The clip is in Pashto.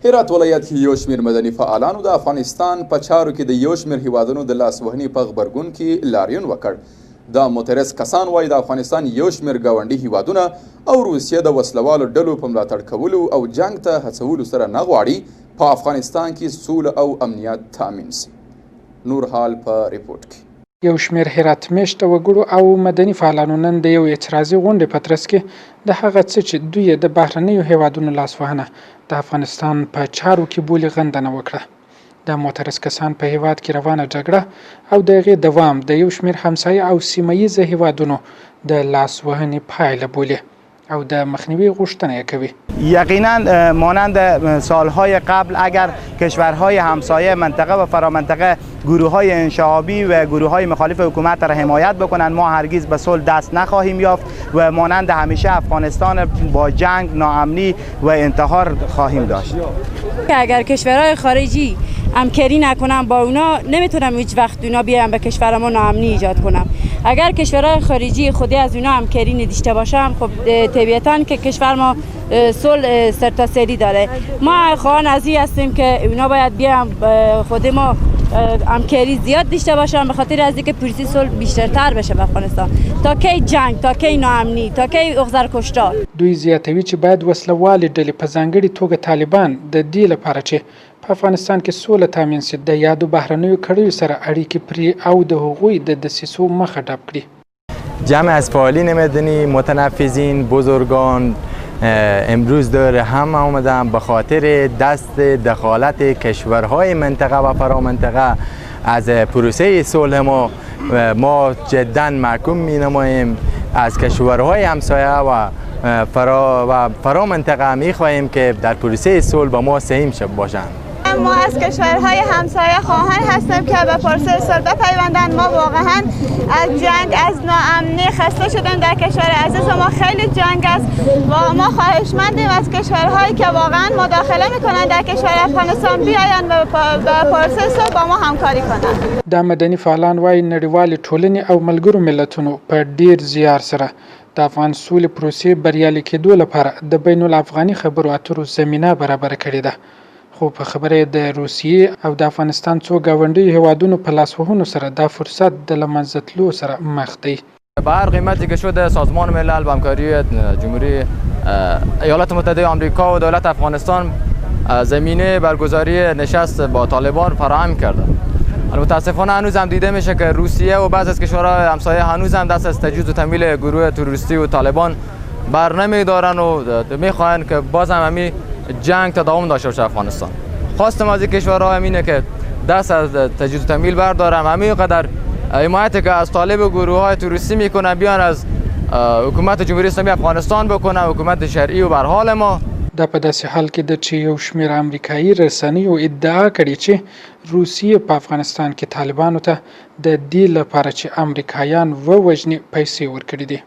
هرات ولایت کې یو شمېر مدني فعالانو د افغانستان په چارو کې د یو شمېر هیوادونو د لاسوهنې په غبرګون کې لاریون وکړ. د معترض کسان وایي د افغانستان یو شمېر ګاونډي هیوادونه او روسیه د وسلوالو ډلو په ملاتړ کولو او جنګ ته هڅولو سره نه غواړي په افغانستان کې سوله او امنیت تامین شي. نور حال په ریپورټ کې. یو شمېر هرات میشته وګړو او مدني فعالانو نن د یو اعتراضي غونډې په ترڅ کې د هغه څه چې دوی د بهرنیو هیوادونو لاسوهنه د افغانستان په چارو کې بولي غندنه وکړه. د معترض کسان په هیواد کې روانه جګړه او د هغې دوام د یو شمېر همسایه او سیمه ییزه هیوادونو د لاسوهنې پایله بولي او د مخنیوی غوښتنه کوي. یقینا مانند سالهای قبل اگر کشورهای همسایه منطقه و فرامنطقه گروه‌های انشعابی و گروه‌های مخالف حکومت را حمایت بکنند ما هرگز به صلح دست نخواهیم یافت و مانند همیشه افغانستان با جنگ، ناامنی و انتحار خواهیم داشت. اگر کشورهای خارجی همکاری نکنن با اونا نمیتونم هیچ وقت اونا بیان به کشور ما ناامنی ایجاد کنم. اگر کشورهای خارجی خودی از اونا همکاری نداشته باشن خب طبیعتاً که کشور ما صلح سرتاسری داره. ما خواهان از این هستیم که اونا باید بیان خود ما همکاری زیاد داشته باشن به خاطر از اینکه پروسه صلح بیشتر بشه به افغانستان. تا کی جنگ، تا کی ناامنی، تا کی اغزر کشتار. دوی زیاتوي چې باید وسلوالې ډلې په ځانګړې توګه طالبان د دې لپاره چې په افغانستان کې سوله تامین شي د یادو بهرنیو کړیو سره اړیکې پرې او د هغوی د دسیسو مخه ډب کړي. جمع از فعالین مدنی، متنفذین، بزرگان امروز دور هم آمدن به خاطر دست دخالت کشورهای منطقه و فرامنطقه از پروسه صلح ما جدا محکوم می نماییم. از کشورهای همسایه و فرامنطقه می خواهیم که در پروسه صلح با ما سهیم باشند. ما از کشورهای همسایه خواهان هستیم که به پروسه صلح بپیوندند. ما واقعا از جنگ، از ناامنی خسته شدیم. در کشور عزیز ما خیلی جنگ است و ما خواهشمندیم از کشورهایی که واقعا مداخله میکنند در کشور افغانستان بیاین و به پروسه صلح با ما همکاری کنند. د مدني فعالان وايي نړیوالې ټولنې او ملګرو ملتونو په ډیر زیار سره د افغان سولې پروسې بریالي کېدو لپاره د بین الافغاني خبرو اترو زمینه برابره کړې ده. خو په خبره د روسیې او د افغانستان څو ګاونډیو هیوادونو په لاسوهنو سره دا فرصت د له منځه تلو سره مخ دی. به هر قیمتی که شده سازمان ملل به همکاری جمهوری ایالات متحده آمریکا و دولت افغانستان زمینه برگزاری نشست با طالبان فراهم کرده. متاسفانه هنوز هم دیده میشه که روسیه و بعضی از کشورهای همسایه هنوز هم دست از تجهیز و تمویل گروه تروریستی و طالبان بر نمیدارن و میخواهند که باز هم همین جنگ تداوم داشته باشه افغانستان. خواستم از این کشورها اینه که دست از تجهیز و تمویل بردارن. همین قدر حمایتی که از طالب و گروه‌های تروریستی میکنن بیان از حکومت جمهوری اسلامی افغانستان بکنن، حکومت شرعی و بر حال ما. دا په داسې حال کې د چې یو شمېر امریکایي رسنیو ادعا کړې چې روسیې په افغانستان کې طالبانو ته د دې لپاره چې امریکایان ووژني پیسې ورکړي دي.